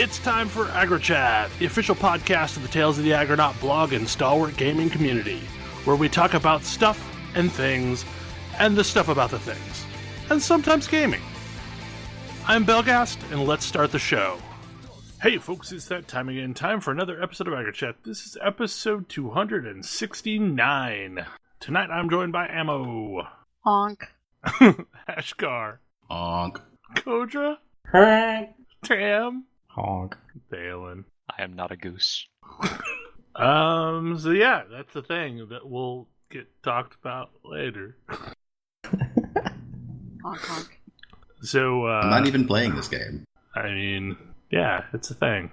It's time for AggroChat, the official podcast of the Tales of the Aggronaut blog and stalwart gaming community, where we talk about stuff and things, and the stuff about the things, and sometimes gaming. I'm Belgast, and let's start the show. Hey folks, it's that time again. Time for another episode of AggroChat. This is episode 269. Tonight I'm joined by Ammo. HONK. Ashkar. HONK. Kodra. HONK. Tam. HONK. Balin. I am not a goose. So yeah, that's the thing that we'll get talked about later. Honk, honk. So, I'm not even playing this game. I mean, yeah, it's a thing.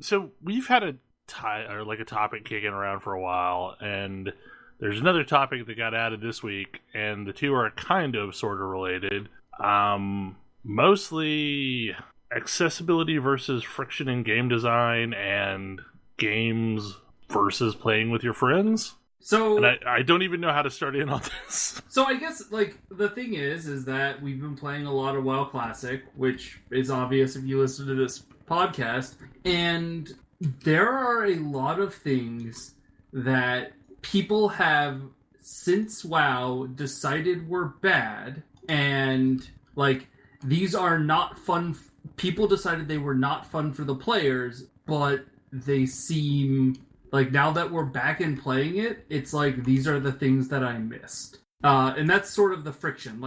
So we've had a topic kicking around for a while, and there's another topic that got added this week, and the two are kind of sort of related. Mostly accessibility versus friction in game design, and games versus playing with your friends. So, and I don't even know how to start in on this. So I guess, the thing is that we've been playing a lot of WoW Classic, which is obvious if you listen to this podcast, and there are a lot of things that people have, since WoW, decided were bad, and, these are not fun. People decided they were not fun for the players, but they seem... now that we're back in playing it, it's these are the things that I missed. And that's sort of the friction.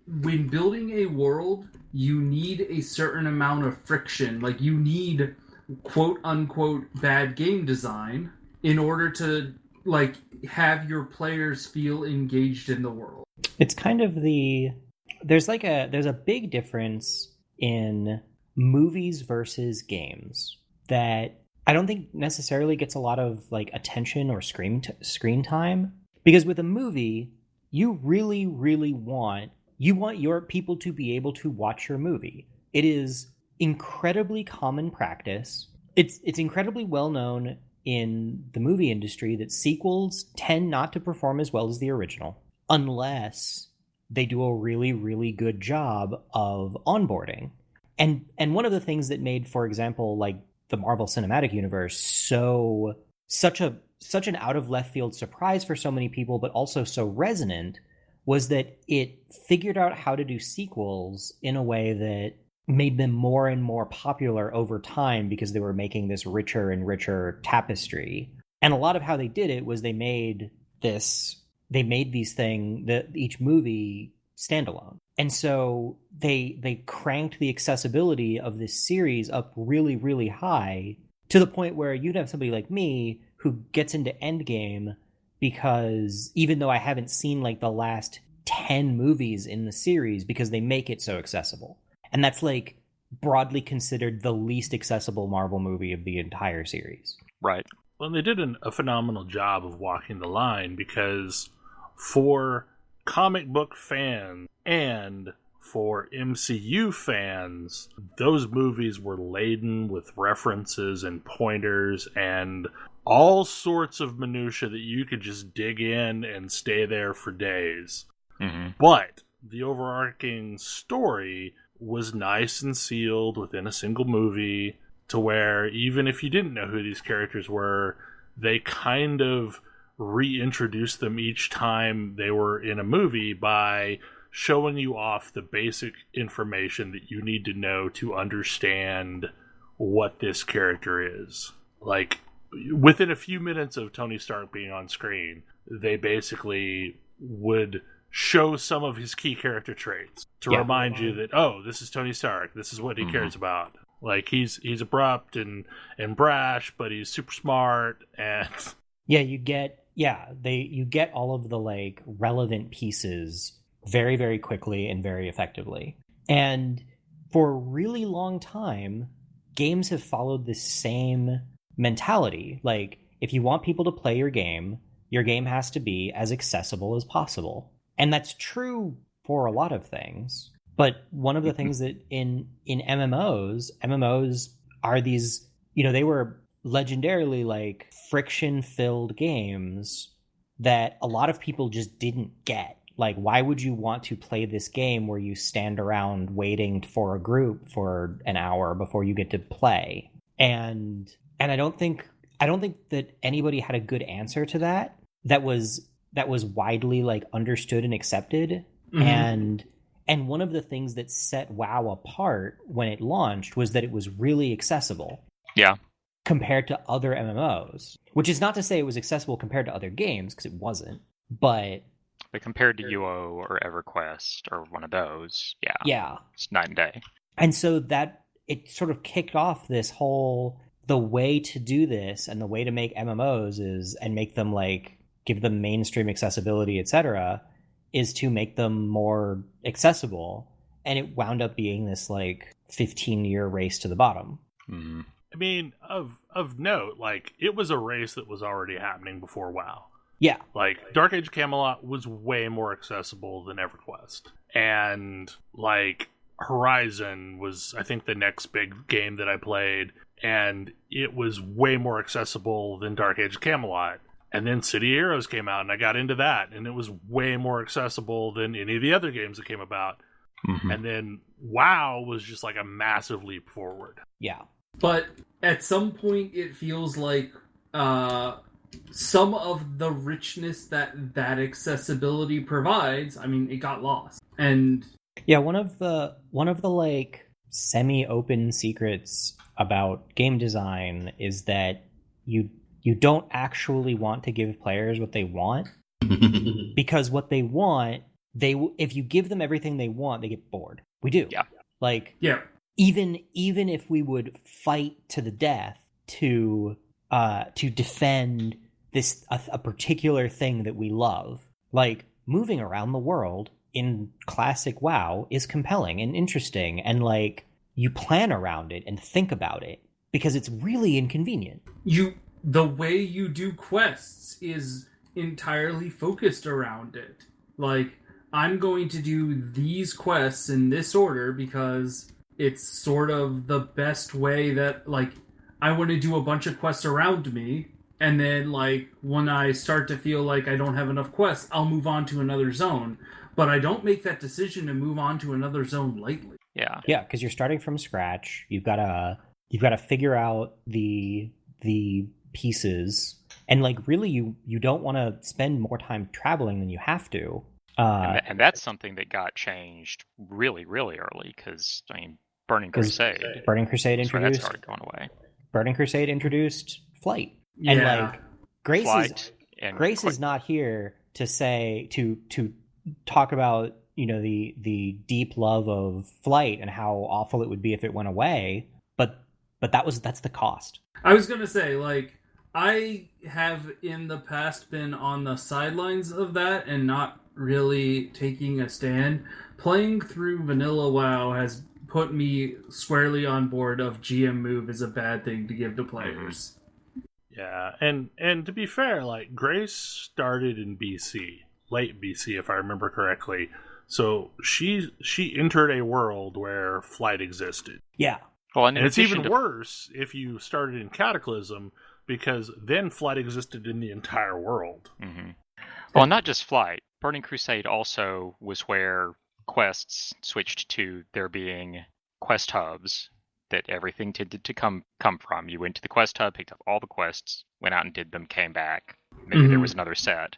When building a world, you need a certain amount of friction. You need quote-unquote bad game design in order to, have your players feel engaged in the world. It's kind of there's a big difference in movies versus games that I don't think necessarily gets a lot of attention or screen time, because with a movie, you really, really want your people to be able to watch your movie. It is incredibly common practice. It's incredibly well known in the movie industry that sequels tend not to perform as well as the original unless they do a really, really good job of onboarding. And one of the things that made, for example, the Marvel Cinematic Universe such an out of left field surprise for so many people, but also so resonant, was that it figured out how to do sequels in a way that made them more and more popular over time because they were making this richer and richer tapestry. And a lot of how they did it was they made these things, each movie standalone. And so they cranked the accessibility of this series up really, really high, to the point where you'd have somebody like me who gets into Endgame because even though I haven't seen the last 10 movies in the series, because they make it so accessible. And that's broadly considered the least accessible Marvel movie of the entire series. Right. Well, they did a phenomenal job of walking the line, because for comic book fans and for MCU fans, those movies were laden with references and pointers and all sorts of minutia that you could just dig in and stay there for days. Mm-hmm. But the overarching story was nice and sealed within a single movie, to where even if you didn't know who these characters were, they kind of reintroduced them each time they were in a movie by showing you off the basic information that you need to know to understand what this character is. Within a few minutes of Tony Stark being on screen, they basically would show some of his key character traits to remind you that, oh, this is Tony Stark, this is what he cares about. He's abrupt and brash, but he's super smart, and you get all of the relevant pieces very, very quickly and very effectively. And for a really long time, games have followed the same mentality. If you want people to play your game has to be as accessible as possible. And that's true for a lot of things. But one of the things that in MMOs are these, they were legendarily friction-filled games that a lot of people just didn't get. Like, why would you want to play this game where you stand around waiting for a group for an hour before you get to play? And I don't think that anybody had a good answer to that was widely like understood and accepted. And one of the things that set WoW apart when it launched was that it was really accessible. Yeah. Compared to other MMOs, which is not to say it was accessible compared to other games, because it wasn't. But compared to UO or EverQuest or one of those, yeah, it's night and day. And so that it sort of kicked off this whole, the way to do this and the way to make MMOs is, and make them like, give them mainstream accessibility, etc., is to make them more accessible. And it wound up being this like 15-year race to the bottom. Mm-hmm. I mean, of note, like, it was a race that was already happening before WoW. Yeah. Like, Dark Age Camelot was way more accessible than EverQuest. And, like, Horizon was, I think, the next big game that I played, and it was way more accessible than Dark Age Camelot. And then City Heroes came out, and I got into that, and it was way more accessible than any of the other games that came about. Mm-hmm. And then WoW was just, like, a massive leap forward. Yeah. But at some point, it feels like some of the richness that accessibility provides, I mean, it got lost. And yeah, one of the like semi-open secrets about game design is that you don't actually want to give players what they want, because what they want, if you give them everything they want, they get bored. We do. Yeah. Like, yeah. Even if we would fight to the death to defend a particular thing that we love, like moving around the world in classic WoW is compelling and interesting, and like you plan around it and think about it because it's really inconvenient. The way you do quests is entirely focused around it. Like, I'm going to do these quests in this order because it's sort of the best way that, like, I want to do a bunch of quests around me, and then, like, when I start to feel like I don't have enough quests, I'll move on to another zone. But I don't make that decision to move on to another zone lightly. Yeah. Yeah, because you're starting from scratch. You've got to figure out the pieces, and like really you don't want to spend more time traveling than you have to. And that's something that got changed really, really early, because I mean, Burning Crusade introduced. That started going away. Burning Crusade introduced flight, and like Grace is not here to say to talk about, you know, the deep love of flight and how awful it would be if it went away, but that's the cost. I was gonna say, like, I have in the past been on the sidelines of that and not really taking a stand. Playing through vanilla WoW has put me squarely on board of GM move is a bad thing to give to players. Yeah, and to be fair, like, Grace started in BC, late BC if I remember correctly. So she entered a world where flight existed. Yeah. Well, and it's even worse if you started in Cataclysm, because then flight existed in the entire world. Mm-hmm. Well, not just flight. Burning Crusade also was where quests switched to there being quest hubs that everything tended to come from. You went to the quest hub, picked up all the quests, went out and did them, came back. Maybe there was another set.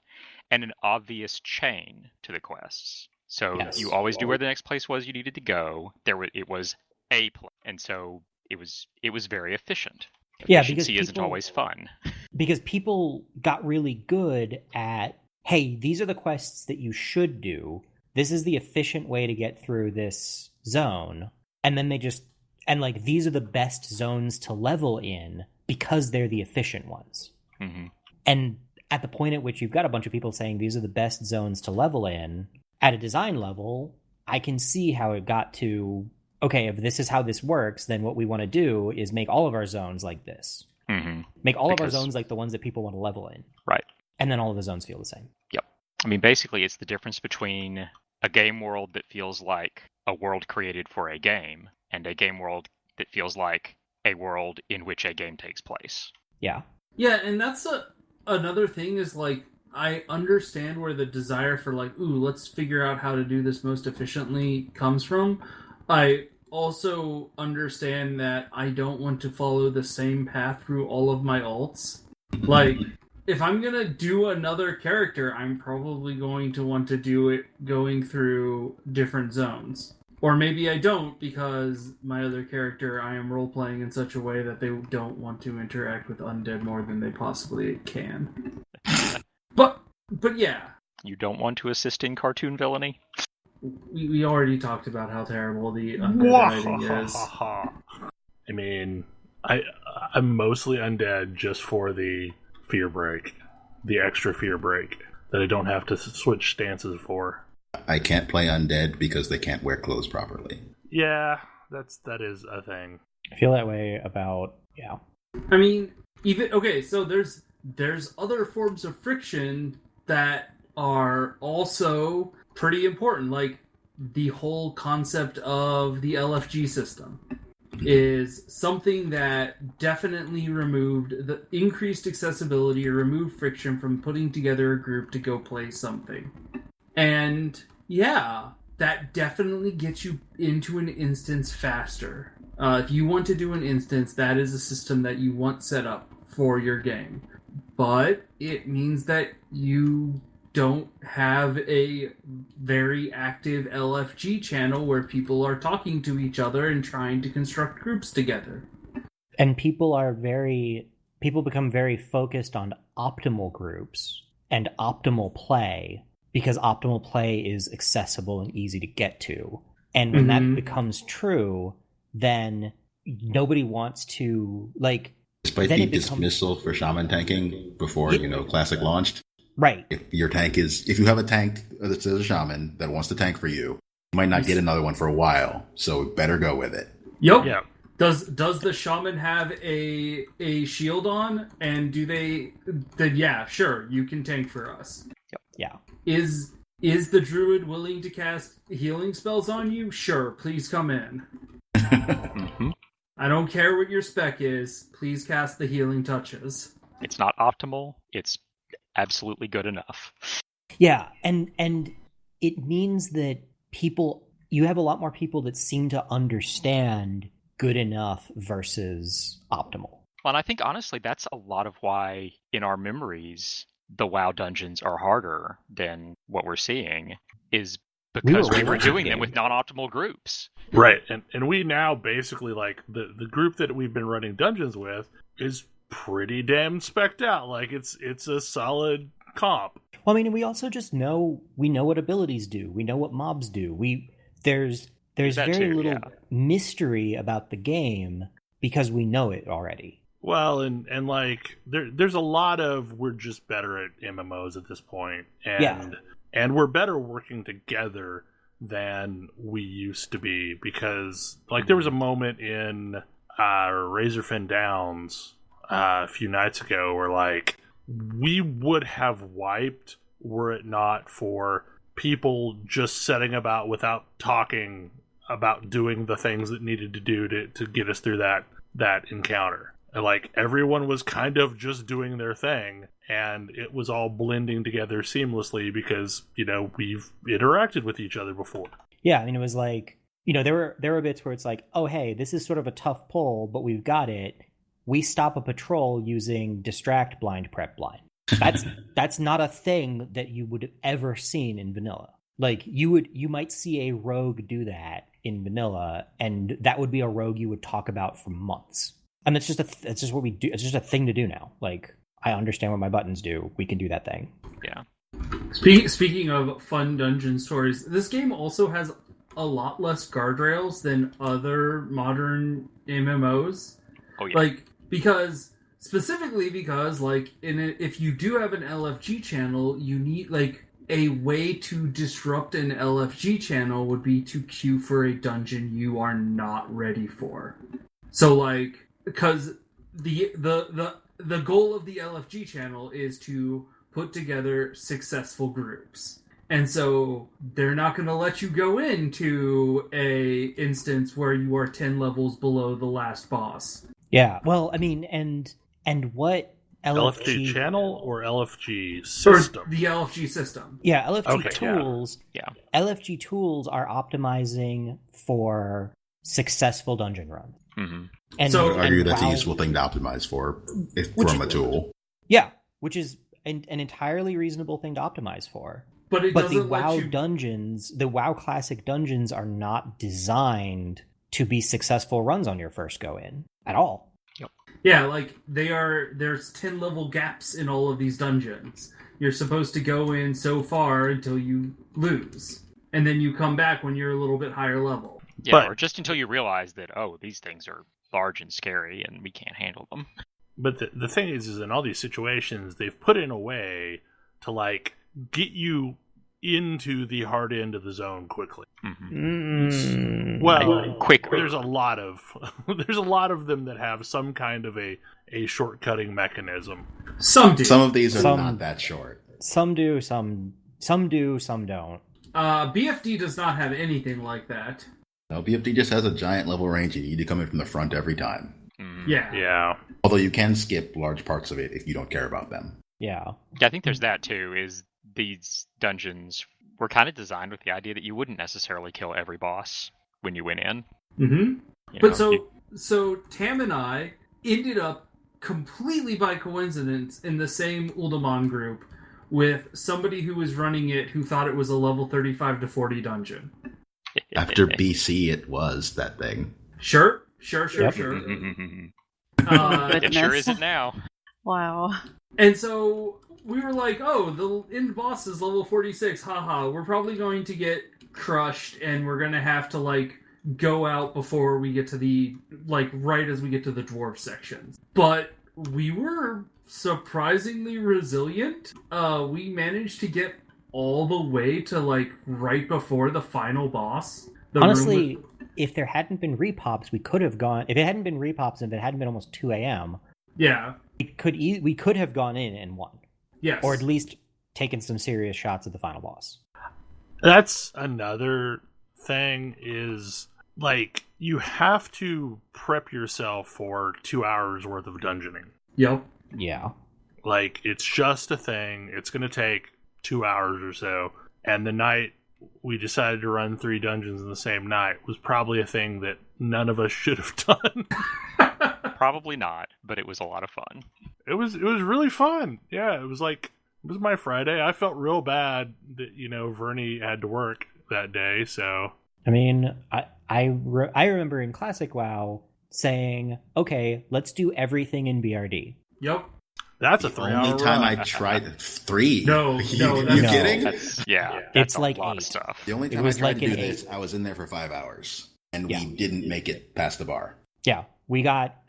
And an obvious chain to the quests. So you always knew where the next place was you needed to go. It was a place. And so it was very efficient. Efficiency isn't always fun. Because people got really good at, hey, these are the quests that you should do. This is the efficient way to get through this zone. And then these are the best zones to level in because they're the efficient ones. Mm-hmm. And at the point at which you've got a bunch of people saying these are the best zones to level in, at a design level, I can see how it got to, okay, if this is how this works, then what we want to do is make all of our zones like this. Mm-hmm. Make all of our zones like the ones that people want to level in. Right. And then all of the zones feel the same. Yep. I mean, basically, it's the difference between a game world that feels like a world created for a game and a game world that feels like a world in which a game takes place. Yeah. Yeah, and that's another thing is, like, I understand where the desire for like, ooh, let's figure out how to do this most efficiently comes from. I also understand that I don't want to follow the same path through all of my alts. Like, if I'm gonna do another character, I'm probably going to want to do it going through different zones. Or maybe I don't, because my other character I am role-playing in such a way that they don't want to interact with undead more than they possibly can. But yeah. You don't want to assist in cartoon villainy? We already talked about how terrible the undead writing is. I mean, I'm mostly undead just for the fear break. The extra fear break that I don't have to switch stances for. I can't play undead because they can't wear clothes properly. Yeah, that is a thing. I feel that way about, yeah. I mean, even okay, so there's other forms of friction that are also pretty important, like the whole concept of the LFG system is something that definitely removed the increased accessibility or removed friction from putting together a group to go play something. And yeah, that definitely gets you into an instance faster. If you want to do an instance, that is a system that you want set up for your game. But it means that you don't have a very active LFG channel where people are talking to each other and trying to construct groups together. And people become very focused on optimal groups and optimal play, because optimal play is accessible and easy to get to. And when that becomes true, then nobody wants to, like... Despite the dismissal for shaman tanking before, Classic launched. Right. If you have a tank that's a shaman that wants to tank for you, you might not get another one for a while, so better go with it. Yep. Yeah. Does the shaman have a shield on? And do they... Then yeah, sure, you can tank for us. Yep. Yeah. Is the druid willing to cast healing spells on you? Sure, please come in. Mm-hmm. I don't care what your spec is. Please cast the healing touches. It's not optimal. It's absolutely good enough. Yeah, and it means that you have a lot more people that seem to understand good enough versus optimal. Well, and I think honestly that's a lot of why in our memories the WoW dungeons are harder than what we're seeing, is because we were doing them with non-optimal groups. Right, and we now basically, like, the group that we've been running dungeons with is pretty damn specced out. Like, it's a solid comp. Well, I mean, we also just know what abilities do. We know what mobs do. There's very little mystery about the game because we know it already. Well, and like there's a lot of we're just better at MMOs at this point, and we're better working together than we used to be, because like there was a moment in Razorfen Downs a few nights ago where like we would have wiped were it not for people just setting about without talking about doing the things that needed to do to get us through that encounter. And like everyone was kind of just doing their thing, and it was all blending together seamlessly because, we've interacted with each other before. Yeah, I mean, it was like, there were bits where it's like, oh, hey, this is sort of a tough pull, but we've got it. We stop a patrol using distract, blind, prep, blind. That's not a thing that you would have ever seen in vanilla. Like you might see a rogue do that in vanilla, and that would be a rogue you would talk about for months. And it's just what we do. It's just a thing to do now. Like, I understand what my buttons do. We can do that thing. Yeah. Speaking of fun dungeon stories, this game also has a lot less guardrails than other modern MMOs. Oh yeah. Like, specifically because if you do have an LFG channel, you need like a way to disrupt an LFG channel would be to queue for a dungeon you are not ready for. So like, because the goal of the LFG channel is to put together successful groups. And so they're not going to let you go into a instance where you are 10 levels below the last boss. Yeah. Well, I mean, and what LFG channel or LFG system? Or the LFG system. Yeah, LFG Okay, tools. Yeah. LFG tools are optimizing for successful dungeon runs. Mm-hmm. And So- I would argue and that's a WoW- useful thing to optimize for from a tool. Yeah, which is an entirely reasonable thing to optimize for. But it But the doesn't WoW let you... dungeons, the WoW classic dungeons are not designed to be successful runs on your first go in at all. Yeah, like there's 10 level gaps in all of these dungeons. You're supposed to go in so far until you lose. And then you come back when you're a little bit higher level. Yeah, But- or just until you realize that, these things are large and scary and we can't handle them. But the thing is in all these situations, they've put in a way to like get you into the hard end of the zone quickly. Mm-hmm. Well, Quickly. there's a lot of them that have some kind of a shortcutting mechanism. Some do. Some of these are Some- not that short. Some do, some do, some don't. BFD does not have anything like that. No, BFD just has a giant level range and you need to come in from the front every time. Mhm. Yeah. Yeah. Although you can skip large parts of it if you don't care about them. Yeah. Yeah, I think there's that too, is these dungeons were kind of designed with the idea that you wouldn't necessarily kill every boss when you went in. Mm-hmm. You But know, so Tam and I ended up completely by coincidence in the same Uldaman group with somebody who was running it who thought it was a level 35 to 40 dungeon. After BC, it was that thing. Sure. Yep. It sure isn't now. Wow. And so we were like, oh, the end boss is level 46. Haha, we're probably going to get crushed and we're going to have to, like, go out before we get to the, like, right as we get to the dwarf sections. But we were surprisingly resilient. We managed to get all the way to, like, right before the final boss. The room Honestly, with- if there hadn't been repops, we could have gone. If it hadn't been repops and if it hadn't been almost 2 a.m., yeah. we could have gone in and won, Yes. or at least taken some serious shots at the final boss. That's another thing is like you have to prep yourself for 2 hours worth of dungeoning. Yep. Yeah. Like it's just a thing. It's going to take 2 hours or so. And the night we decided to run 3 dungeons in the same night was probably a thing that none of us should have done. Probably not, but it was a lot of fun. It was really fun. Yeah, it was my Friday. I felt real bad that Vernie had to work that day. So I mean, I remember in Classic WoW saying, "Okay, let's do everything in BRD." Yep. that's a The 3 hour only time run. I tried 3. No, you, no, you that's- kidding? That's, that's It's a like lot 8. of stuff. The only It time I was tried like to do an this, I was in there for 5 hours, and Yeah. we didn't make it past the bar. Yeah, we got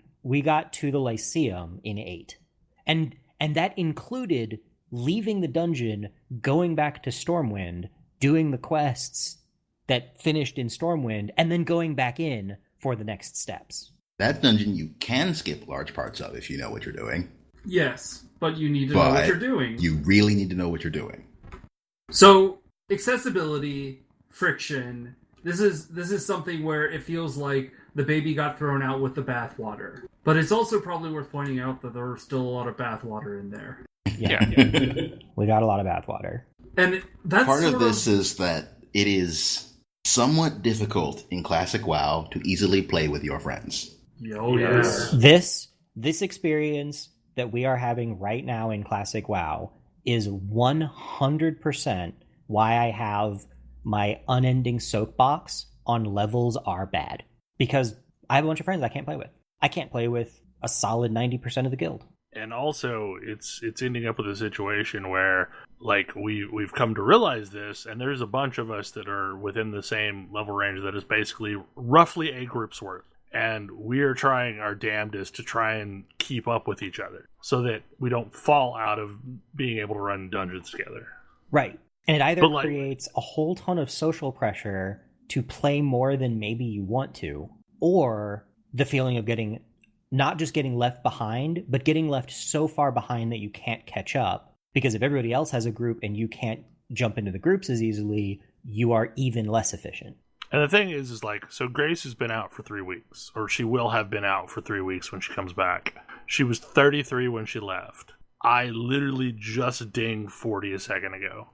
to the Lyceum in 8, and that included leaving the dungeon, going back to Stormwind, doing the quests that finished in Stormwind, and then going back in for the next steps. That dungeon you can skip large parts of if you know what you're doing. Yes, but you need to know what But you're doing. You really need to know what you're doing. So, accessibility, friction. This is something where it feels like the baby got thrown out with the bathwater. But it's also probably worth pointing out that there was still a lot of bathwater in there. Yeah, we got a lot of bathwater. And that's Part sort of this is that it is somewhat difficult in Classic WoW to easily play with your friends. Oh, yes. This experience that we are having right now in Classic WoW is 100% why I have my unending soapbox on levels are bad. Because I have a bunch of friends I can't play with. I can't play with a solid 90% of the guild. And also, it's ending up with a situation where, like, we've come to realize this, and there's a bunch of us that are within the same level range that is basically roughly a group's worth. And we are trying our damnedest to try and keep up with each other so that we don't fall out of being able to run dungeons together. Right. And it either But, like- creates a whole ton of social pressure to play more than maybe you want to, or the feeling of not just getting left behind, but getting left so far behind that you can't catch up. Because if everybody else has a group and you can't jump into the groups as easily, you are even less efficient. And the thing is like, so Grace has been out for 3 weeks, or she will have been out for 3 weeks when she comes back. She was 33 when she left. I literally just dinged 40 a second ago.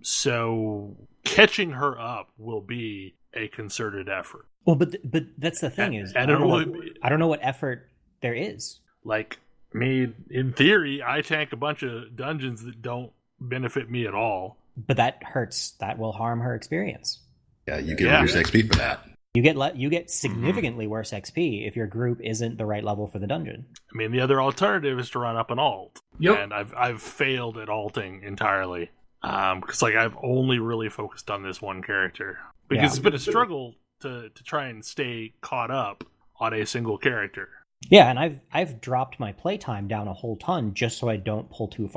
So catching her up will be a concerted effort. Well, but that's the thing I don't know what effort there is. Like, I mean, in theory, I tank a bunch of dungeons that don't benefit me at all. But that hurts. That will harm her experience. Yeah, you get reduced XP for that. You get significantly worse XP if your group isn't the right level for the dungeon. I mean, the other alternative is to run up an alt. Yep. And I've failed at alting entirely. Because I've only really focused on this one character. Because it's been a struggle to try and stay caught up on a single character. Yeah, and I've dropped my playtime down a whole ton just so I don't pull too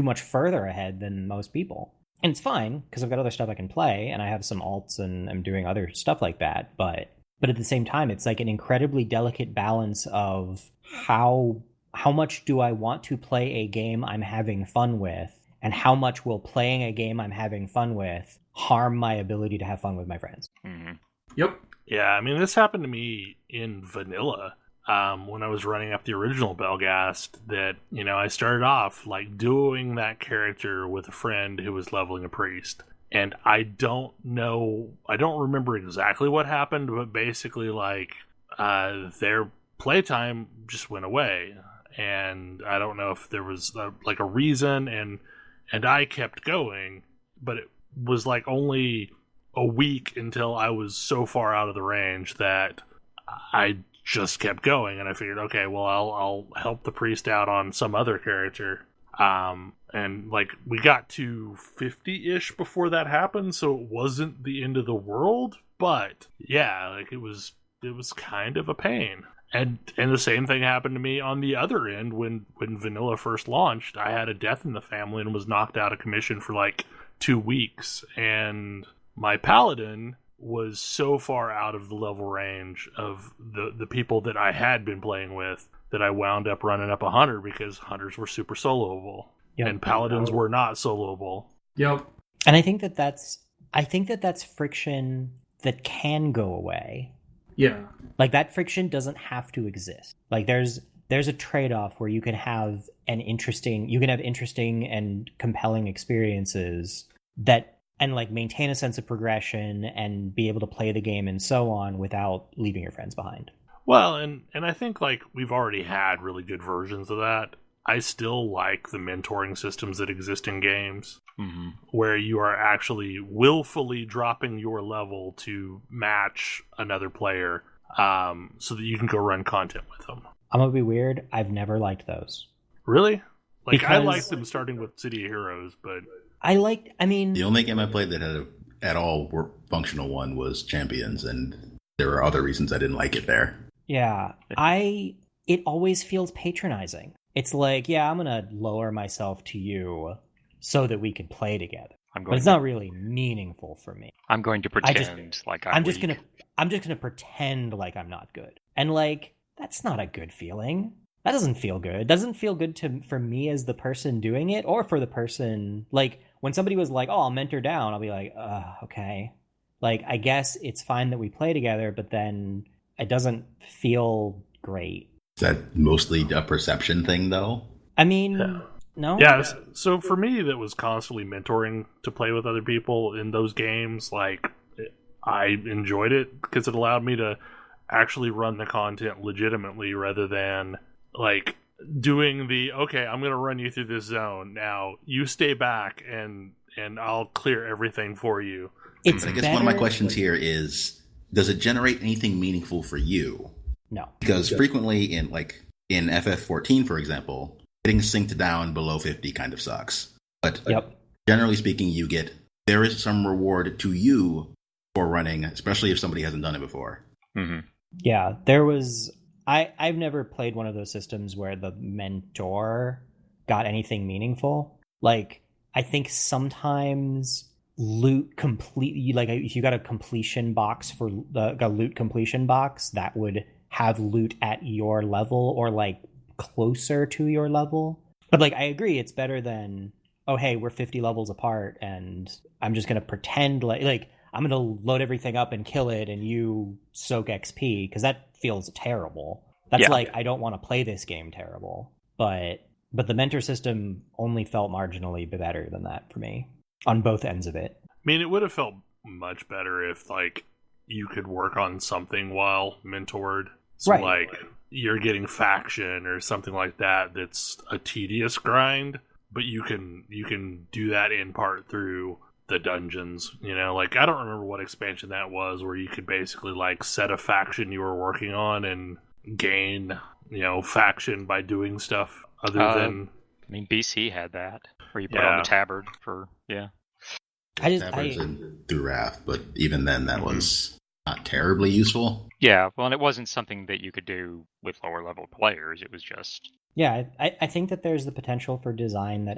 much further ahead than most people. And it's fine, because I've got other stuff I can play, and I have some alts, and I'm doing other stuff like that. But at the same time, it's like an incredibly delicate balance of how much do I want to play a game I'm having fun with, and how much will playing a game I'm having fun with harm my ability to have fun with my friends. Mm-hmm. Yep. Yeah, I mean, this happened to me in vanilla. When I was running up the original Belghast, that, I started off like doing that character with a friend who was leveling a priest. And I don't remember exactly what happened, but basically their playtime just went away. And I don't know if there was a reason, and I kept going, but it was only a week until I was so far out of the range that I just kept going, and I figured, okay, well, I'll help the priest out on some other character. And we got to 50-ish before that happened, so it wasn't the end of the world, but yeah, it was kind of a pain. And the same thing happened to me on the other end when vanilla first launched. I had a death in the family and was knocked out of commission for 2 weeks, and my paladin was so far out of the level range of the people that I had been playing with that I wound up running up a hunter, because hunters were super soloable. Yep. And paladins were not soloable. Yep. And I think that's friction that can go away. Yeah. That friction doesn't have to exist. There's a trade-off where you can have interesting and compelling experiences and maintain a sense of progression and be able to play the game and so on without leaving your friends behind. Well, and I think we've already had really good versions of that. I still like the mentoring systems that exist in games, where you are actually willfully dropping your level to match another player, so that you can go run content with them. I'm gonna be weird. I've never liked those. Really? I liked them starting with City of Heroes, but the only game I played that had a at all functional one was Champions, and there were other reasons I didn't like it there. Yeah, it always feels patronizing. It's I'm gonna lower myself to you so that we can play together. But it's not really meaningful for me. I'm going to pretend I'm just gonna pretend like I'm not good. And that's not a good feeling. That doesn't feel good. It doesn't feel good for me as the person doing it, or for the person when somebody was oh, I'll mentor down, I'll be okay. I guess it's fine that we play together, but then it doesn't feel great. Is that mostly a perception thing, though? I mean, no? Yeah, so for me, that was constantly mentoring to play with other people in those games. I enjoyed it because it allowed me to actually run the content legitimately rather than, doing okay, I'm going to run you through this zone. Now, you stay back, and I'll clear everything for you. I guess one of my questions here is, does it generate anything meaningful for you? No. Because frequently in FF14, for example, getting synced down below 50 kind of sucks. But generally speaking, there is some reward to you for running, especially if somebody hasn't done it before. Mm-hmm. Yeah, there was... I've never played one of those systems where the mentor got anything meaningful. I think sometimes loot completely, if you got a completion box for a loot completion box that would have loot at your level or closer to your level. But I agree, it's better than, oh hey, we're 50 levels apart and I'm just gonna pretend I'm gonna load everything up and kill it and you soak XP, because that feels terrible. That's like, I don't want to play this game terrible. But the mentor system only felt marginally better than that for me on both ends of it. I mean, it would have felt much better if, like, you could work on something while mentored. So, right. like, you're getting faction or something like that that's a tedious grind, but you can do that in part through the dungeons. You know, like, I don't remember what expansion that was, where you could basically, like, set a faction you were working on and gain, you know, faction by doing stuff other than... I mean, BC had that, where you put on the tabard for, Tabards through Wrath, but even then that was not terribly useful. Yeah, well, and it wasn't something that you could do with lower level players. It was just... Yeah, I think that there's the potential for design that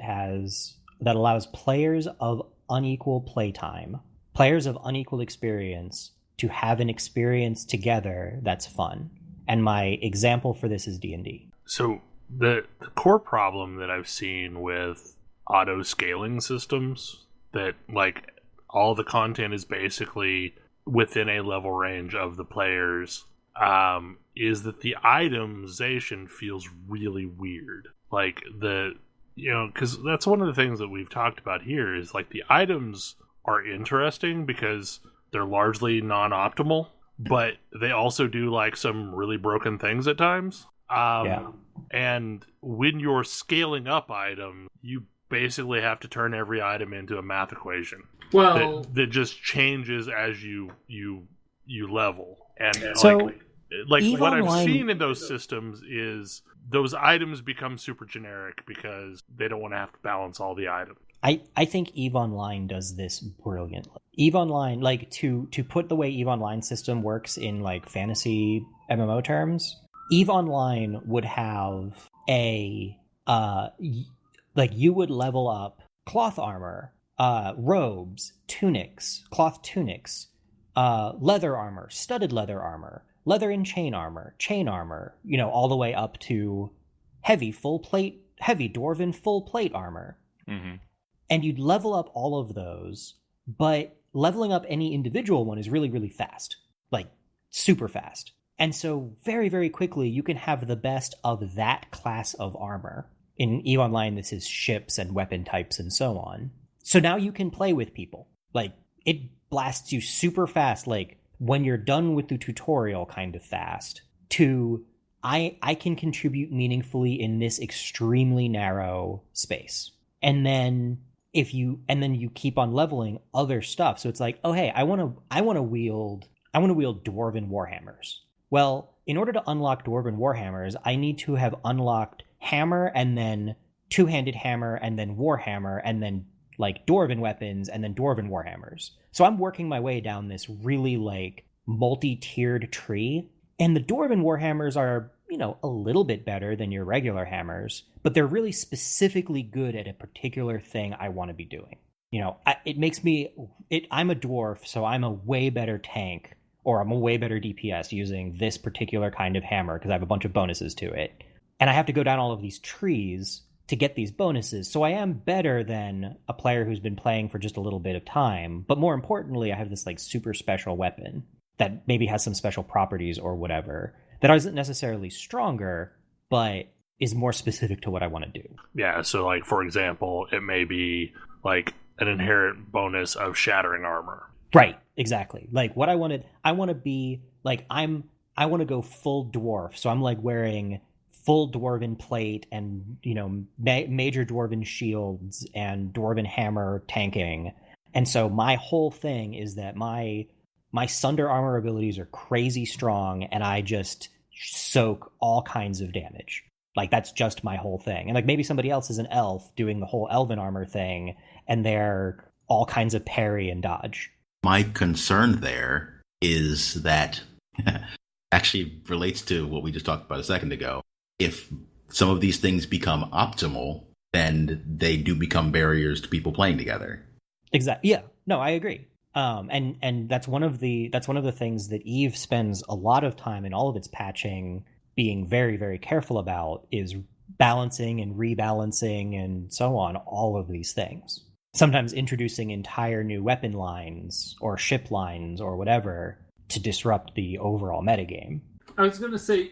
allows players of unequal playtime, players of unequal experience, to have an experience together that's fun. And my example for this is D&D. So the core problem that I've seen with auto-scaling systems, that, like, all the content is basically within a level range of the players, is that the itemization feels really weird. Like, because that's one of the things that we've talked about here, is, like, the items are interesting because they're largely non-optimal, but they also do, like, some really broken things at times. And when you're scaling up items, you basically have to turn every item into a math equation. Well, that just changes as you level. And so, like EVE what Online... I've seen in those systems is those items become super generic because they don't want to have to balance all the items. I think EVE Online does this brilliantly. EVE Online, like, to put the way EVE Online system works in, like, fantasy MMO terms, EVE Online would have a like, you would level up cloth armor, robes, tunics, cloth tunics, leather armor, studded leather armor, leather and chain armor, you know, all the way up to heavy dwarven full plate armor. Mm-hmm. And you'd level up all of those, but leveling up any individual one is really, really fast. Like, super fast. And so very, very quickly, you can have the best of that class of armor. In EVE Online, this is ships and weapon types and so on. So now you can play with people. Like, it blasts you super fast, like, when you're done with the tutorial kind of fast, to I can contribute meaningfully in this extremely narrow space. And then you keep on leveling other stuff. So it's like, oh hey, I want to wield dwarven warhammers. Well, in order to unlock dwarven warhammers, I need to have unlocked hammer and then two-handed hammer and then warhammer and then, like, dwarven weapons and then dwarven warhammers. So I'm working my way down this really, like, multi-tiered tree, and the dwarven warhammers are, you know, a little bit better than your regular hammers, but they're really specifically good at a particular thing I want to be doing. You know, I'm a dwarf, so I'm a way better tank, or I'm a way better DPS using this particular kind of hammer because I have a bunch of bonuses to it. And I have to go down all of these trees to get these bonuses. So I am better than a player who's been playing for just a little bit of time. But more importantly, I have this, like, super special weapon that maybe has some special properties or whatever that isn't necessarily stronger, but is more specific to what I want to do. Yeah, so, like, for example, it may be, like, an inherent bonus of shattering armor. Right, exactly. Like, what I want to be, like, I want to go full dwarf. So I'm, like, wearing full dwarven plate and, you know, major dwarven shields and dwarven hammer tanking. And so my whole thing is that my Sunder armor abilities are crazy strong, and I just soak all kinds of damage. Like, that's just my whole thing. And, like, maybe somebody else is an elf doing the whole elven armor thing, and they're all kinds of parry and dodge. My concern there is that actually relates to what we just talked about a second ago. If some of these things become optimal, then they do become barriers to people playing together. Exactly. Yeah. No, I agree. And that's one of the things that EVE spends a lot of time in all of its patching being very, very careful about, is balancing and rebalancing and so on, all of these things. Sometimes introducing entire new weapon lines or ship lines or whatever to disrupt the overall metagame. I was going to say,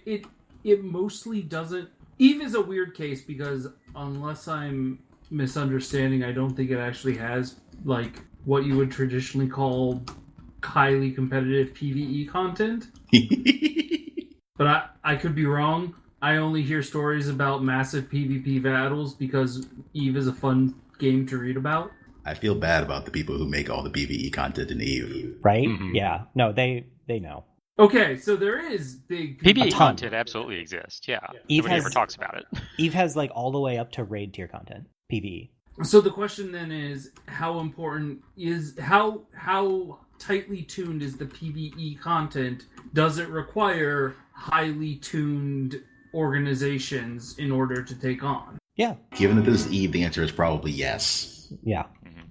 it mostly doesn't. Eve is a weird case because unless I'm misunderstanding, I don't think it actually has like what you would traditionally call highly competitive PvE content. But I could be wrong. I only hear stories about massive PvP battles because Eve is a fun game to read about. I feel bad about the people who make all the PvE content in Eve. Right? Mm-hmm. Yeah. No, they know. Okay, so there is big PvE content absolutely exists. Yeah. Nobody ever talks about it. Eve has like all the way up to raid tier content, PvE. So the question then is, how important is how tightly tuned is the PvE content? Does it require highly tuned organizations in order to take on? Yeah. Given that this is Eve, the answer is probably yes. Yeah.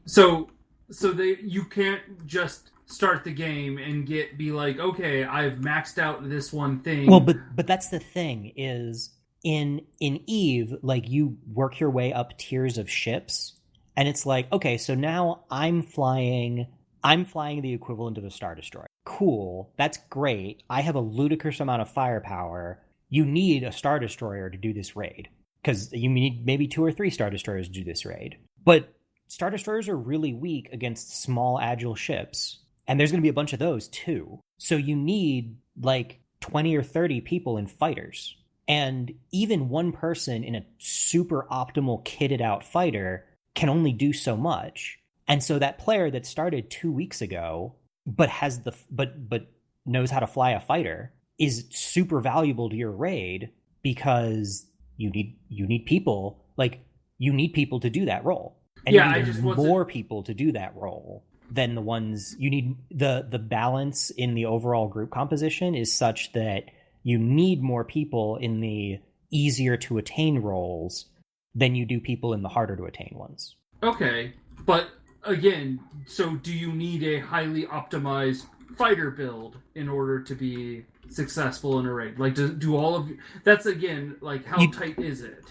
So you can't just start the game and be like, okay, I've maxed out this one thing. Well, but that's the thing is in Eve, like you work your way up tiers of ships, and it's like, okay, so now I'm flying the equivalent of a Star Destroyer. Cool, that's great. I have a ludicrous amount of firepower. You need a Star Destroyer to do this raid, because you need maybe 2 or 3 Star Destroyers to do this raid. But Star Destroyers are really weak against small, agile ships, and there's going to be a bunch of those too. So you need like 20 or 30 people in fighters. And even one person in a super optimal kitted out fighter can only do so much. And so that player that started 2 weeks ago, but has but knows how to fly a fighter, is super valuable to your raid because you need people. Like, you need people to do that role. And you need more people to do that role than the ones you need. The balance in the overall group composition is such that you need more people in the easier to attain roles than you do people in the harder to attain ones. Okay, but again, so do you need a highly optimized fighter build in order to be successful in a raid? Like, do all of you... That's, again, like, how tight is it?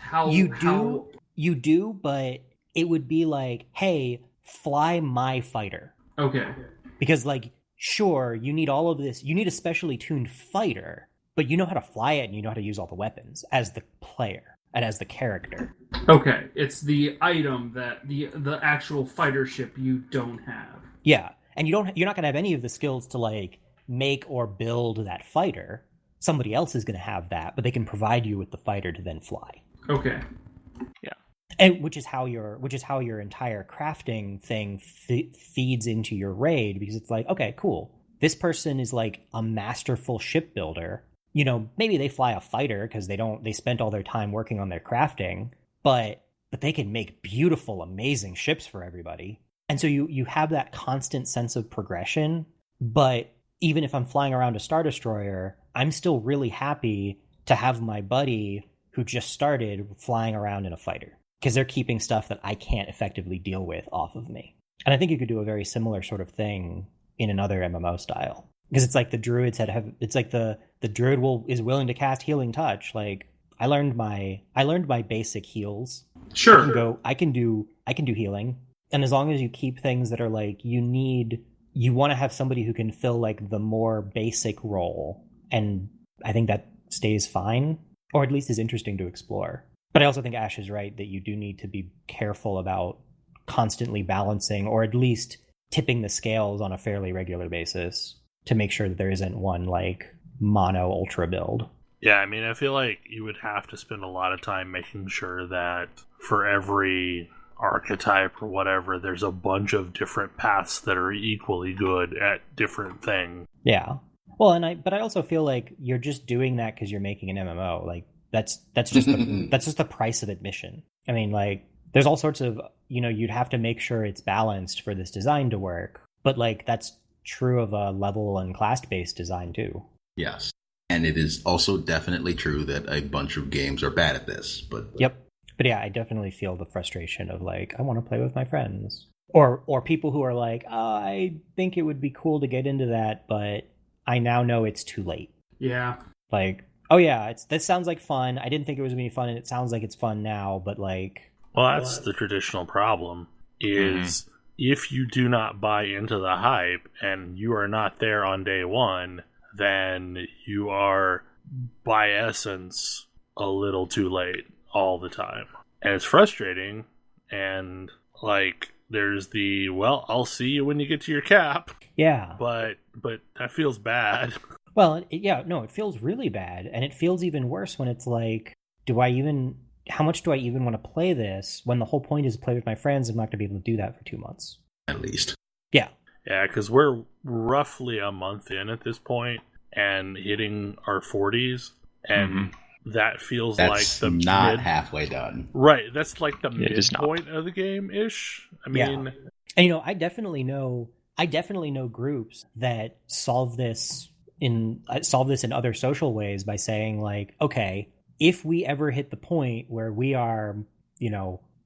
You do, but it would be like, hey, fly my fighter. Okay. Because, like, sure, you need all of this. You need a specially tuned fighter, but you know how to fly it and you know how to use all the weapons as the player and as the character. Okay, it's the item that the actual fighter ship you don't have. Yeah, and you're not going to have any of the skills to like make or build that fighter. Somebody else is going to have that, but they can provide you with the fighter to then fly. Okay. Yeah. And which is how your entire crafting thing feeds into your raid, because it's like, okay, cool. This person is like a masterful shipbuilder. You know, maybe they fly a fighter because they spent all their time working on their crafting, but they can make beautiful, amazing ships for everybody. And so you have that constant sense of progression. But even if I'm flying around a Star Destroyer, I'm still really happy to have my buddy who just started flying around in a fighter, because they're keeping stuff that I can't effectively deal with off of me. And I think you could do a very similar sort of thing in another MMO style. Because it's like the druids it's like the druid is willing to cast Healing Touch. Like, I learned my basic heals. Sure. I can do healing. And as long as you keep things that are like, you want to have somebody who can fill like the more basic role. And I think that stays fine, or at least is interesting to explore. But I also think Ash is right that you do need to be careful about constantly balancing, or at least tipping the scales on a fairly regular basis, to make sure that there isn't one like mono ultra build. Yeah, I mean, I feel like you would have to spend a lot of time making sure that for every archetype or whatever, there's a bunch of different paths that are equally good at different things. Yeah. Well, but I also feel like you're just doing that because you're making an MMO. Like, that's just the price of admission. I mean, like, there's all sorts of, you'd have to make sure it's balanced for this design to work. But like, that's true of a level and class-based design too. Yes. And it is also definitely true that a bunch of games are bad at this. But Yep. But yeah, I definitely feel the frustration of like, I want to play with my friends. Or people who are like, I think it would be cool to get into that, but I now know it's too late. Yeah. Like, oh yeah, this sounds like fun. I didn't think it was going to be fun, and it sounds like it's fun now, but like... Well, that's the traditional problem, is if you do not buy into the hype and you are not there on day one, then you are by essence, a little too late all the time. And it's frustrating, and, like, there's the, well, I'll see you when you get to your cap. Yeah. But that feels bad. Well, it feels really bad, and it feels even worse when it's like, how much do I even want to play this when the whole point is to play with my friends? I'm not going to be able to do that for 2 months. At least. Yeah. Yeah, because we're roughly a month in at this point and hitting our 40s, and that feels that's like the not halfway done. Right, that's like the midpoint of the game-ish. I mean... Yeah. And, I definitely know groups that solve this in other social ways by saying, like, okay, if we ever hit the point where we are,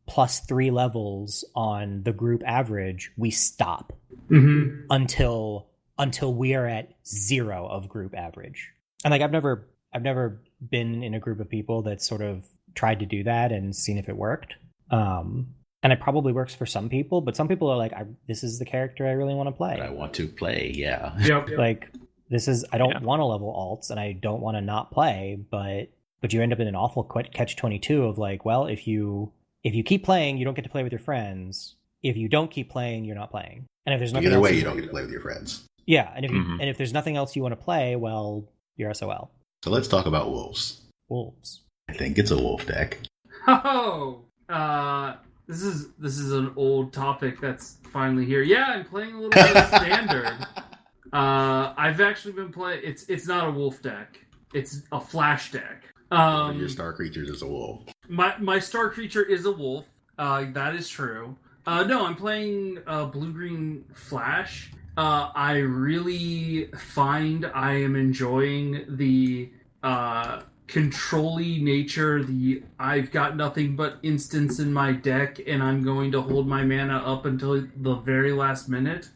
plus 3 levels on the group average, we stop until we are at 0 of group average. And, like, I've never been in a group of people that sort of tried to do that and seen if it worked. And it probably works for some people, but some people are like, this is the character I really want to play. I want to play, yeah. Yep. Like, I don't want to level alts, and I don't want to not play, but you end up in an awful catch-22 of, like, well, if you keep playing, you don't get to play with your friends. If you don't keep playing, you're not playing. And if there's nothing Either else, way, you don't get to play with your friends. Yeah, and if there's nothing else you want to play, well, you're SOL. So let's talk about wolves. Wolves. I think it's a wolf deck. Oh, this is an old topic that's finally here. Yeah, I'm playing a little bit of standard. I've actually been playing. It's not a wolf deck. It's a flash deck. One of your star creatures is a wolf. My star creature is a wolf. That is true. No, I'm playing blue-green flash. I really find I am enjoying the control-y nature, I've got nothing but instants in my deck, and I'm going to hold my mana up until the very last minute.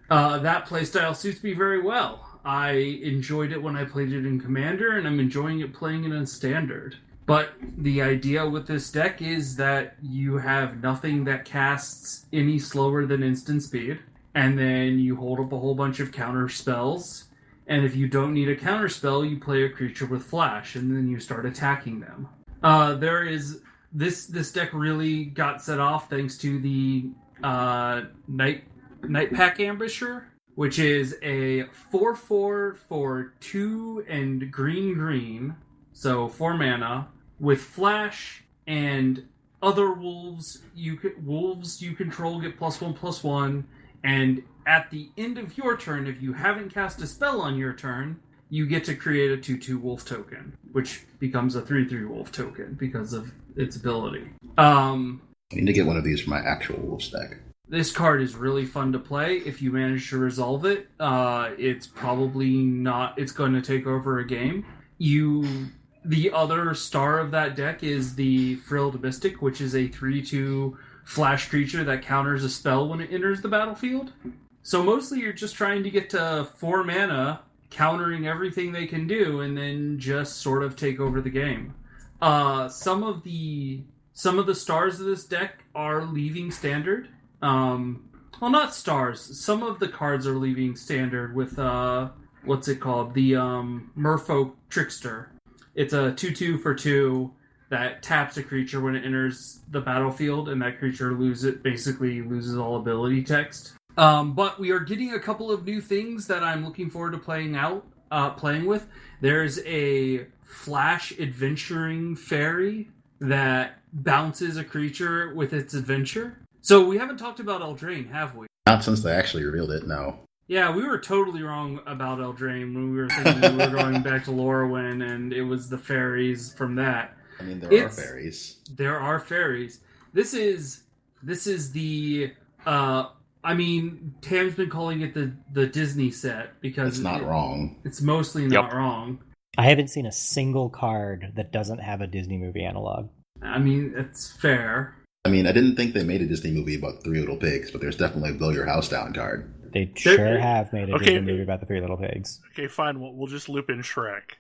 That playstyle suits me very well. I enjoyed it when I played it in Commander, and I'm enjoying it playing it in Standard. But the idea with this deck is that you have nothing that casts any slower than instant speed, and then you hold up a whole bunch of counter spells. And if you don't need a counter spell, you play a creature with flash, and then you start attacking them. This deck really got set off thanks to the Night Pack Ambusher, which is a 4/4 for 2 and green, so 4 mana with flash and other wolves. You control get +1/+1. And at the end of your turn, if you haven't cast a spell on your turn, you get to create a 2/2 wolf token, which becomes a 3/3 wolf token because of its ability. I need to get one of these for my actual wolf deck. This card is really fun to play. If you manage to resolve it, it's probably not... It's going to take over a game. The other star of that deck is the Frilled Mystic, which is a 3/2... flash creature that counters a spell when it enters the battlefield. So mostly you're just trying to get to 4 mana, countering everything they can do, and then just sort of take over the game. Some of the stars of this deck are leaving Standard. Well, not stars. Some of the cards are leaving Standard with, what's it called? The Merfolk Trickster. It's a 2/2 for 2 that taps a creature when it enters the battlefield, and that creature basically loses all ability text. But we are getting a couple of new things that I'm looking forward to playing with. There's a flash adventuring fairy that bounces a creature with its adventure. So we haven't talked about Eldraine, have we? Not since they actually revealed it, no. Yeah, we were totally wrong about Eldraine when we were thinking we were going back to Lorwyn, and it was the fairies from that. I mean, there are fairies. There are fairies. This is the Tam's been calling it the Disney set because it's not wrong. It's mostly not wrong. I haven't seen a single card that doesn't have a Disney movie analog. I mean, it's fair. I mean, I didn't think they made a Disney movie about 3 Little Pigs, but there's definitely a Blow Your House Down card. They sure have made a Disney movie about the 3 Little Pigs. Okay, fine. We'll just loop in Shrek.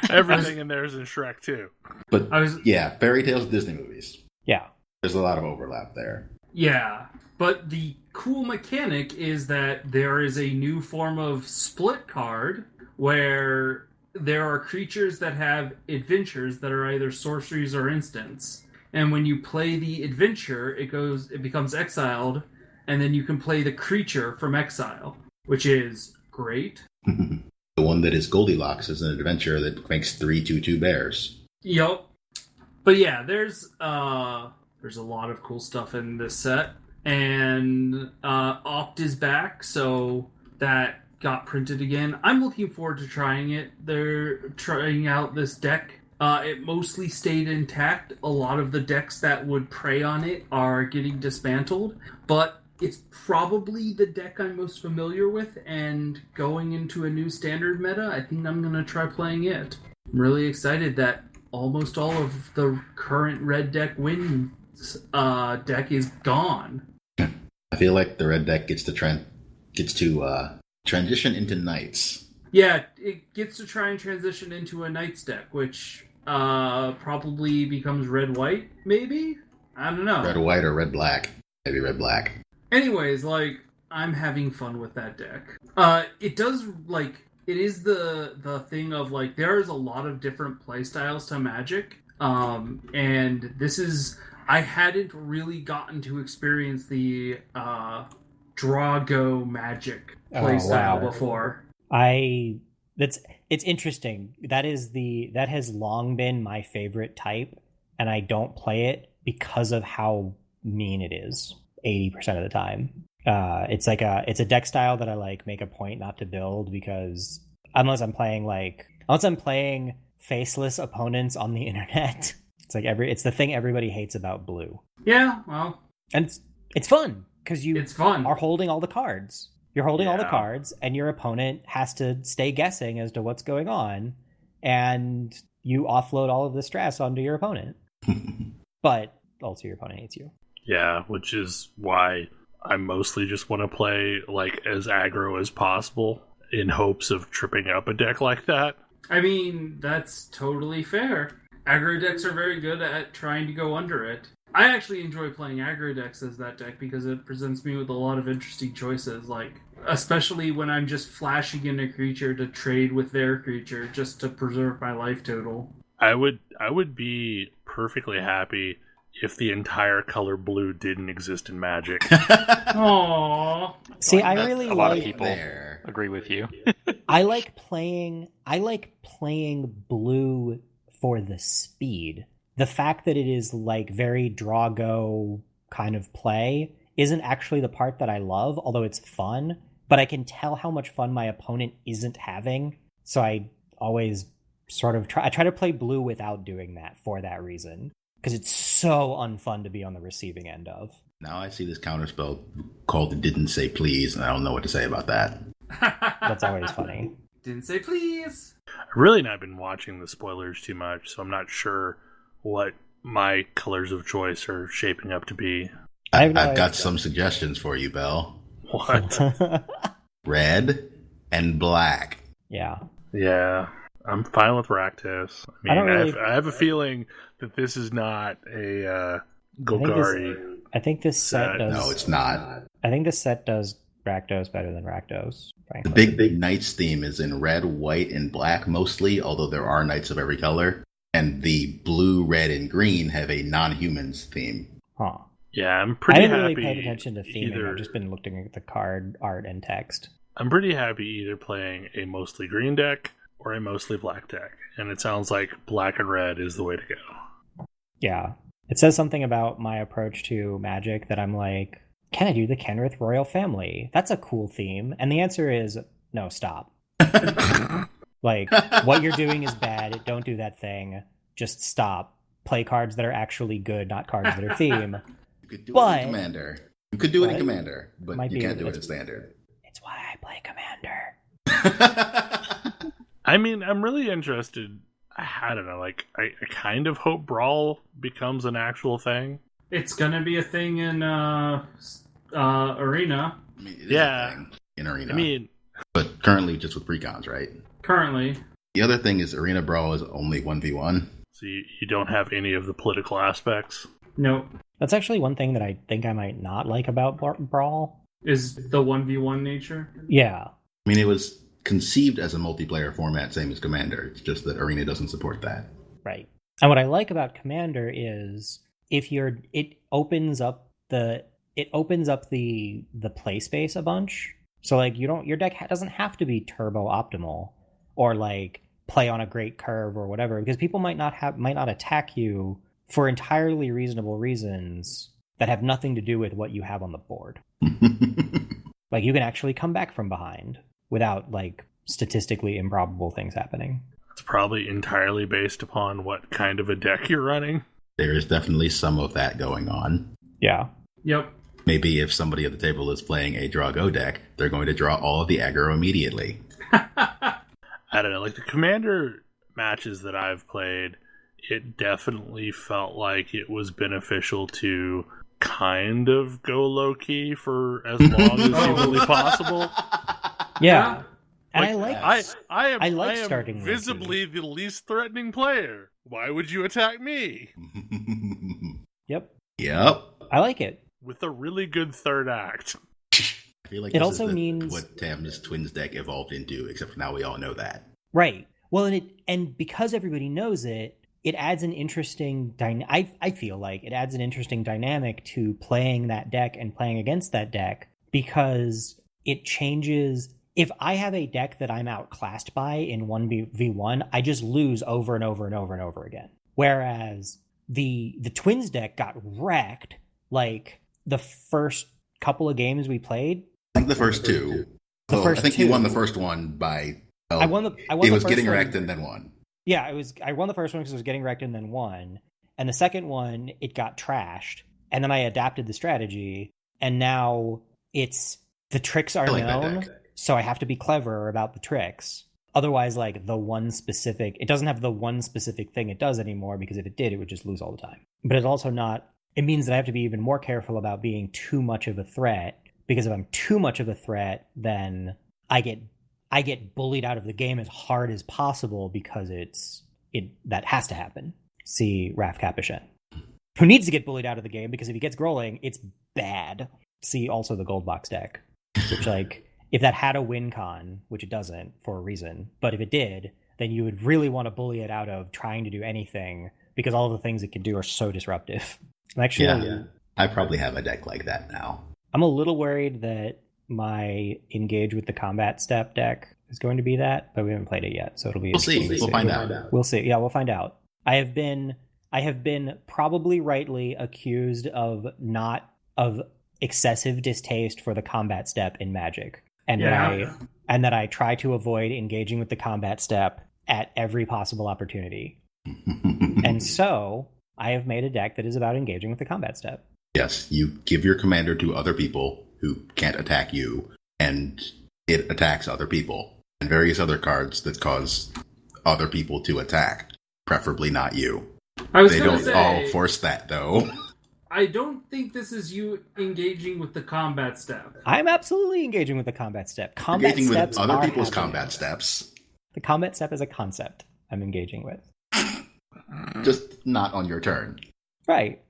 Everything in there is in Shrek, too. But, fairy tales, Disney movies. Yeah. There's a lot of overlap there. Yeah, but the cool mechanic is that there is a new form of split card where there are creatures that have adventures that are either sorceries or instants. And when you play the adventure, it becomes exiled, and then you can play the creature from exile, which is great. The one that is Goldilocks is an adventure that makes 3/2/2 bears. Yup. But yeah, there's a lot of cool stuff in this set. And Opt is back, so that got printed again. I'm looking forward to trying it. They're trying out this deck. It mostly stayed intact. A lot of the decks that would prey on it are getting dismantled, but it's probably the deck I'm most familiar with, and going into a new standard meta, I think I'm going to try playing it. I'm really excited that almost all of the current red deck deck is gone. I feel like the red deck gets to transition into knights. Yeah, it gets to try and transition into a Knights deck, which probably becomes red-white, maybe? I don't know. Red-white or red-black. Maybe red-black. Anyways, I'm having fun with that deck. It does, it is the thing of, there's a lot of different playstyles to Magic, and this is... I hadn't really gotten to experience the Draw-Go Magic playstyle before. It's interesting. That has long been my favorite type, and I don't play it because of how mean it is 80% of the time. It's a deck style that I make a point not to build, because unless I'm playing faceless opponents on the internet, it's the thing everybody hates about blue. Yeah, well, and it's fun because it's fun. Are holding all the cards. You're holding all the cards, and your opponent has to stay guessing as to what's going on, and you offload all of the stress onto your opponent. But also your opponent hates you. Yeah, which is why I mostly just want to play as aggro as possible in hopes of tripping up a deck like that. I mean, that's totally fair. Aggro decks are very good at trying to go under it. I actually enjoy playing aggro decks as that deck because it presents me with a lot of interesting choices, especially when I'm just flashing in a creature to trade with their creature just to preserve my life total. I would be perfectly happy if the entire color blue didn't exist in Magic. Aww. See, I really a lot of people agree with you. I like playing blue for the speed. The fact that it is very draw-go kind of play isn't actually the part that I love, although it's fun, but I can tell how much fun my opponent isn't having, so I always sort of try to play blue without doing that for that reason, because it's so unfun to be on the receiving end of. Now I see this counterspell called Didn't Say Please, and I don't know what to say about that. That's always funny. Didn't say please. I've really not been watching the spoilers too much, so I'm not sure what my colors of choice are shaping up to be. I've got some suggestions for you, Belle. What? Red and black. Yeah. Yeah. I'm fine with Rakdos. I have a feeling that this is not a Golgari. I think this set does... No, it's not. I think this set does Rakdos better than Rakdos, frankly. The big Knights theme is in red, white, and black mostly, although there are Knights of every color. And the blue, red, and green have a non-humans theme. Huh. Yeah, I'm pretty happy. I haven't really paid attention to theming. I've just been looking at the card art and text. I'm pretty happy either playing a mostly green deck or a mostly black deck. And it sounds like black and red is the way to go. Yeah. It says something about my approach to Magic that I'm like, can I do the Kenrith royal family? That's a cool theme. And the answer is, no, stop. What you're doing is bad. Don't do that thing. Just stop. Play cards that are actually good, not cards that are theme. You could do it in Commander. You could do it in Commander, but you can't do it in Standard. It's why I play Commander. I'm really interested. I don't know. I kind of hope Brawl becomes an actual thing. It's gonna be a thing in Arena. It is a thing in Arena. But currently just with precons, right? Currently. The other thing is Arena Brawl is only 1v1. So you don't have any of the political aspects? Nope. That's actually one thing that I think I might not like about Brawl. Is the 1v1 nature? Yeah. It was conceived as a multiplayer format, same as Commander. It's just that Arena doesn't support that. Right. And what I like about Commander is it opens up the play space a bunch. So like your deck doesn't have to be turbo optimal or like play on a great curve or whatever, because people might not attack you for entirely reasonable reasons that have nothing to do with what you have on the board. Like you can actually come back from behind without like statistically improbable things happening. It's probably entirely based upon what kind of a deck you're running. There is definitely some of that going on. Yeah. Yep. Maybe if somebody at the table is playing a draw-go deck, they're going to draw all of the aggro immediately. I don't know, like the Commander matches that I've played, it definitely felt like it was beneficial to kind of go low-key for as long as humanly possible. Yeah. And like, I am starting visibly the least threatening player. Why would you attack me? Yep. I like it. With a really good third act. I feel like it also means what Tams Twins deck evolved into, except for now we all know that. Right. Well, and because everybody knows it, it adds an interesting I feel like it adds an interesting dynamic to playing that deck and playing against that deck, because it changes. If I have a deck that I'm outclassed by in 1v1, I just lose over and over and over and over again. Whereas the Twins deck got wrecked like the first couple of games we played. I think the first two. I think you won the first one by... I won the it was first getting one. wrecked and then won. Yeah, I won the first one because it was getting wrecked and then won. And the second one, it got trashed. And then I adapted the strategy. And now the tricks are known. So I have to be clever about the tricks. Otherwise, like it doesn't have the one specific thing it does anymore, because if it did, it would just lose all the time. But it's also not, it means that I have to be even more careful about being too much of a threat, because if I'm too much of a threat, then I get bullied out of the game as hard as possible, because that has to happen. See Raf Capuchin, who needs to get bullied out of the game, because if he gets Growling, it's bad. See also the Gold Box deck, which like, if that had a win con, which it doesn't for a reason, but if it did, then you would really want to bully it out of trying to do anything, because all of the things it can do are so disruptive. Actually, I probably have a deck like that now. I'm a little worried that my Engage with the Combat Step deck is going to be that, but we haven't played it yet, so it'll be... We'll see. We'll find out. We'll see. Yeah, we'll find out. I have been probably rightly accused of excessive distaste for the Combat Step in Magic. And that I try to avoid engaging with the Combat Step at every possible opportunity. And so I have made a deck that is about engaging with the Combat Step. Yes, you give your commander to other people who can't attack you, and it attacks other people. And various other cards that cause other people to attack, preferably not you. They don't all force that, though. I don't think this is you engaging with the Combat Step. I'm absolutely engaging with the Combat Step. Engaging with other people's combat steps. The Combat Step is a concept I'm engaging with. Just not on your turn. Right.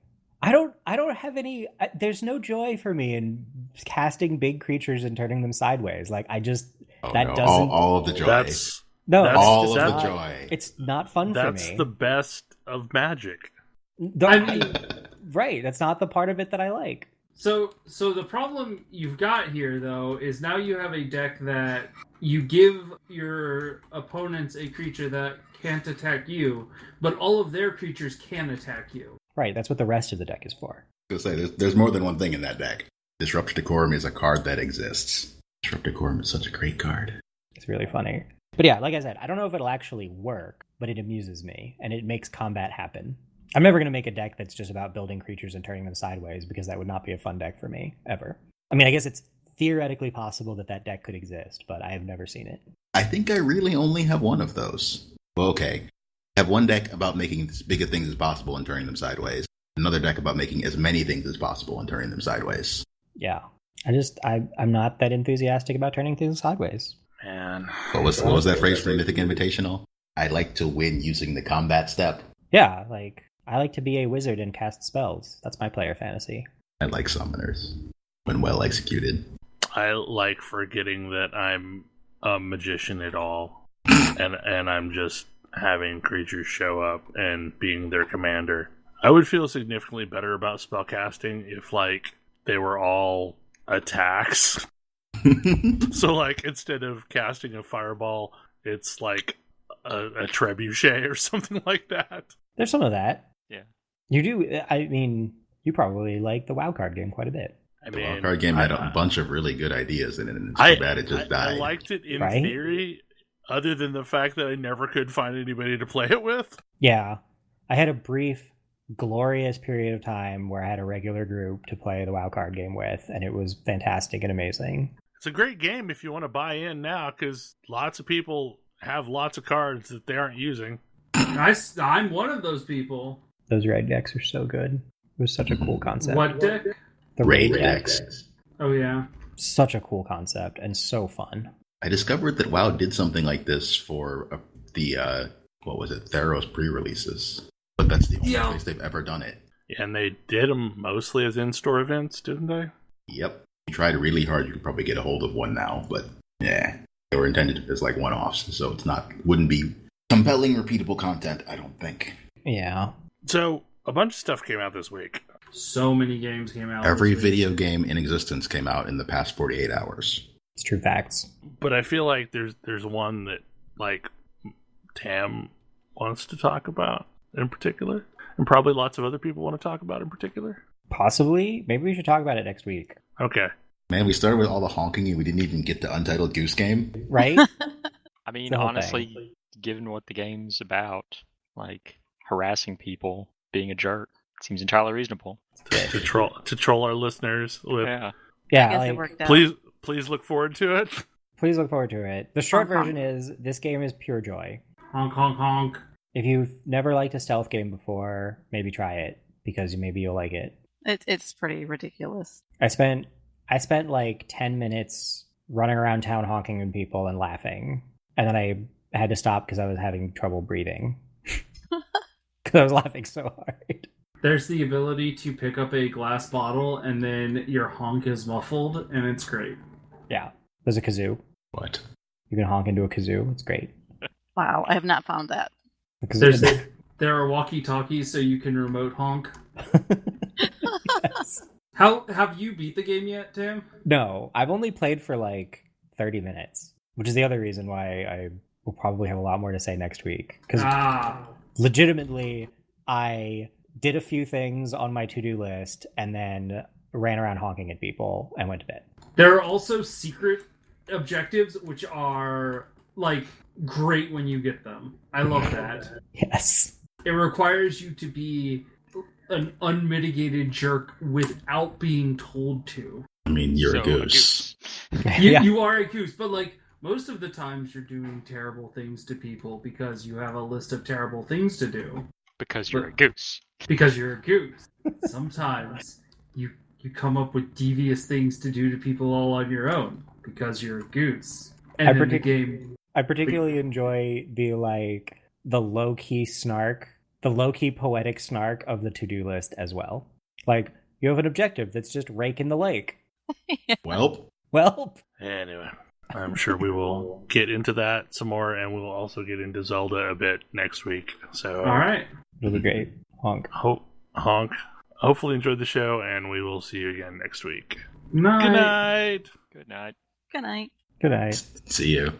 I don't have any... there's no joy for me in casting big creatures and turning them sideways. Like, I just... doesn't... All of the joy. All of the joy. It's not fun for me. That's the best of Magic. Right, that's not the part of it that I like. So the problem you've got here, though, is now you have a deck that you give your opponents a creature that can't attack you, but all of their creatures can attack you. Right, that's what the rest of the deck is for. I was going to say, there's more than one thing in that deck. Disrupt Decorum is a card that exists. Disrupt Decorum is such a great card. It's really funny. But yeah, like I said, I don't know if it'll actually work, but it amuses me, and it makes combat happen. I'm never going to make a deck that's just about building creatures and turning them sideways, because that would not be a fun deck for me, ever. I mean, I guess it's theoretically possible that deck could exist, but I have never seen it. I think I really only have one of those. Well, okay. I have one deck about making as big a things as possible and turning them sideways. Another deck about making as many things as possible and turning them sideways. Yeah. I'm not that enthusiastic about turning things sideways. Man. What was that phrase for Mythic Invitational? I like to win using the Combat Step. Yeah, like... I like to be a wizard and cast spells. That's my player fantasy. I like summoners when well executed. I like forgetting that I'm a magician at all, and I'm just having creatures show up and being their commander. I would feel significantly better about spellcasting if, like, they were all attacks. So, like, instead of casting a fireball, it's like a trebuchet or something like that. There's some of that. Yeah. You do. I mean, you probably like the WoW card game quite a bit. The WoW card game had a bunch of really good ideas in it, and it's too bad it just died. I liked it in theory, other than the fact that I never could find anybody to play it with. Yeah. I had a brief, glorious period of time where I had a regular group to play the WoW card game with, and it was fantastic and amazing. It's a great game if you want to buy in now, because lots of people have lots of cards that they aren't using. I'm one of those people. Those raid decks are so good. It was such a cool concept. What deck? The raid decks. Oh, yeah. Such a cool concept and so fun. I discovered that WoW did something like this for the, what was it, Theros pre-releases. But that's the only place they've ever done it. Yeah, and they did them mostly as in-store events, didn't they? Yep. If you tried really hard, you could probably get a hold of one now. But, yeah, they were intended as like one-offs. So wouldn't be compelling, repeatable content, I don't think. Yeah. So, a bunch of stuff came out this week. So many games came out. Every video game in existence came out in the past 48 hours. It's true facts. But I feel like there's one that, like, Tam wants to talk about in particular, and probably lots of other people want to talk about in particular. Possibly. Maybe we should talk about it next week. Okay. Man, we started with all the honking and we didn't even get the Untitled Goose game. Right? I mean, honestly, given what the game's about, like harassing people, being a jerk, seems entirely reasonable. To troll our listeners with. Yeah. Yeah. I guess like, it worked out. Please look forward to it. Please look forward to it. The short Honk, version is this game is pure joy. Honk, honk, honk. If you've never liked a stealth game before, maybe try it because maybe you'll like it. It's pretty ridiculous. I spent like 10 minutes running around town honking at people and laughing, and then I had to stop because I was having trouble breathing because I was laughing so hard. There's the ability to pick up a glass bottle and then your honk is muffled, and it's great. Yeah, there's a kazoo. What? You can honk into a kazoo. It's great. Wow, I have not found that. There are walkie-talkies so you can remote honk. Yes. How have you beat the game yet, Tim? No, I've only played for like 30 minutes, which is the other reason why I will probably have a lot more to say next week. Because legitimately, I did a few things on my to-do list and then ran around honking at people and went to bed. There are also secret objectives, which are like great when you get them. I love that. Yes. It requires you to be an unmitigated jerk without being told to. I mean, you're a goose. You are a goose, but like most of the times you're doing terrible things to people because you have a list of terrible things to do. Because you're a goose. Because you're a goose. Sometimes you come up with devious things to do to people all on your own because you're a goose. And in the game, I particularly enjoy the low-key snark, the low-key poetic snark of the to-do list as well. Like, you have an objective that's just rake in the lake. Well. Anyway, I'm sure we will get into that some more, and we'll also get into Zelda a bit next week. So, all right. It'll be great. Honk. Honk. Hopefully enjoyed the show, and we will see you again next week. Night. Good night. Good night. Good night. Good night. See you.